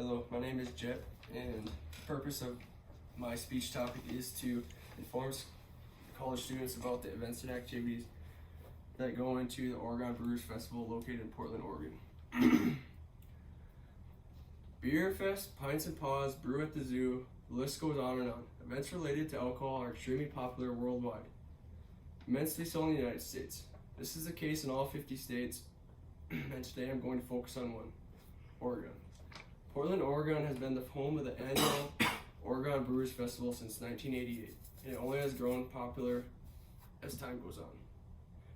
Hello, my name is Jet, and the purpose of my speech topic is to inform college students about the events and activities that go into the Oregon Brewers Festival located in Portland, Oregon. Beer Fest, Pints and Paws, Brew at the Zoo, the list goes on and on. Events related to alcohol are extremely popular worldwide, immensely so in the United States. This is the case in all 50 states, and today I'm going to focus on one, Oregon. Portland, Oregon has been the home of the annual Oregon Brewers Festival since 1988, and it only has grown popular as time goes on.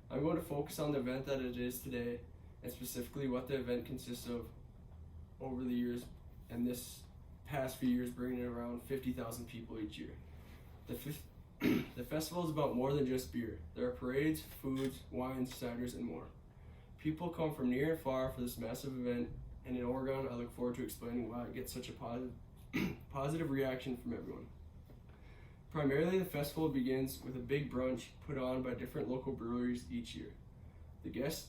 I'm going to focus on the event that it is today, and specifically what the event consists of over the years, and this past few years bringing in around 50,000 people each year. The festival is about more than just beer. There are parades, foods, wines, ciders, and more. People come from near and far for this massive event, and in Oregon, I look forward to explaining why it gets such a positive reaction from everyone. Primarily, the festival begins with a big brunch put on by different local breweries each year. The guests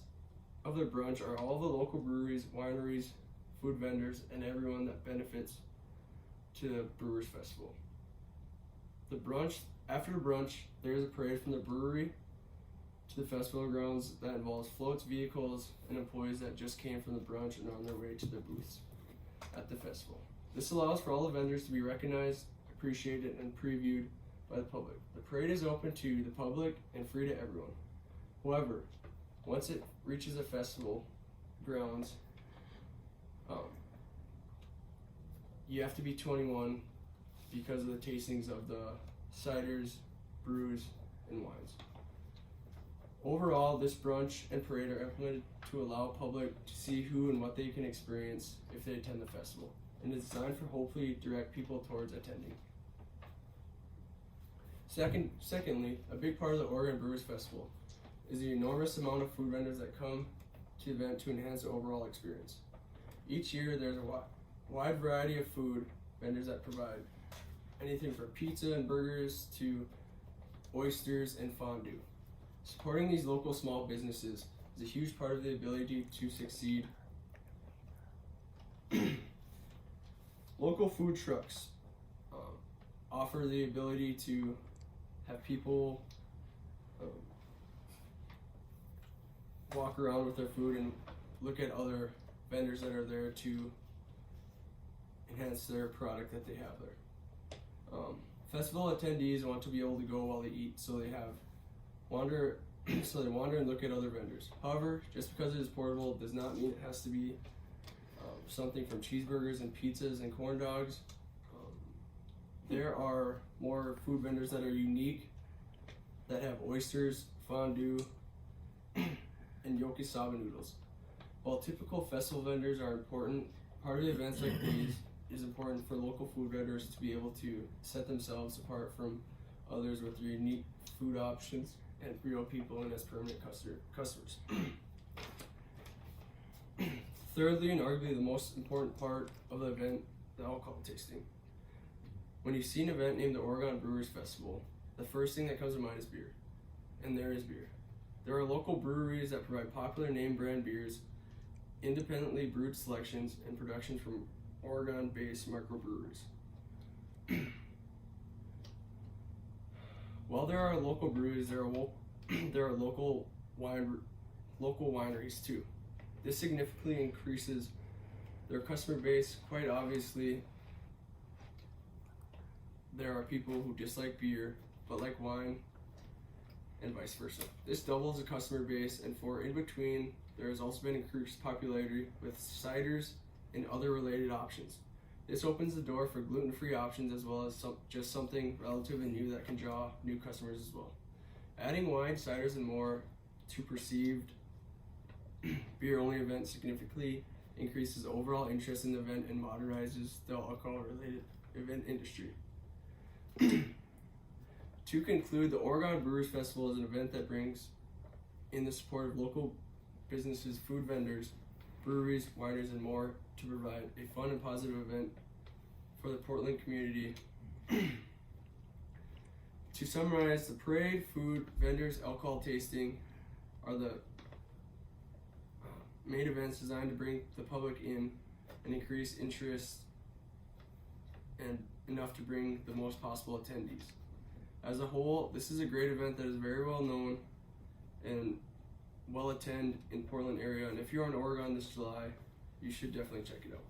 of the brunch are all the local breweries, wineries, food vendors, and everyone that benefits to the Brewers Festival. After the brunch, there is a parade from the brewery to the festival grounds that involves floats, vehicles, and employees that just came from the brunch and are on their way to their booths at the festival. This allows for all the vendors to be recognized, appreciated, and previewed by the public. The parade is open to the public and free to everyone. However, once it reaches the festival grounds, you have to be 21 because of the tastings of the ciders, brews, and wines. Overall, this brunch and parade are implemented to allow public to see who and what they can experience if they attend the festival, and is designed for hopefully direct people towards attending. Secondly, a big part of the Oregon Brewers Festival is the enormous amount of food vendors that come to the event to enhance the overall experience. Each year, there's a wide variety of food vendors that provide anything from pizza and burgers to oysters and fondue. Supporting these local small businesses is a huge part of the ability to succeed. Local food trucks offer the ability to have people walk around with their food and look at other vendors that are there to enhance their product that they have there. Festival attendees want to be able to go while they eat, so they wander and look at other vendors. However, just because it is portable does not mean it has to be something from cheeseburgers and pizzas and corn dogs. There are more food vendors that are unique, that have oysters, fondue, and yakisoba noodles. While typical festival vendors are important, part of the events like these is important for local food vendors to be able to set themselves apart from others with their unique food options and real people and as permanent customers. Thirdly, and arguably the most important part of the event, the alcohol tasting. When you see an event named the Oregon Brewers Festival, the first thing that comes to mind is beer, and there is beer. There are local breweries that provide popular name brand beers, independently brewed selections, and productions from Oregon-based microbreweries. While there are local breweries, there are local wineries too. This significantly increases their customer base. Quite obviously, there are people who dislike beer but like wine, and vice versa. This doubles the customer base, and for in between, there has also been increased popularity with ciders and other related options. This opens the door for gluten-free options as well as just something relatively new that can draw new customers as well. Adding wine, ciders, and more to perceived beer-only events significantly increases overall interest in the event and modernizes the alcohol-related event industry. To conclude, the Oregon Brewers Festival is an event that brings in the support of local businesses, food vendors, breweries, wineries, and more to provide a fun and positive event for the Portland community. To summarize, the parade, food, vendors, alcohol tasting are the main events designed to bring the public in and increase interest and enough to bring the most possible attendees. As a whole, this is a great event that is very well known and well attended in Portland area, and if you're in Oregon this July, you should definitely check it out.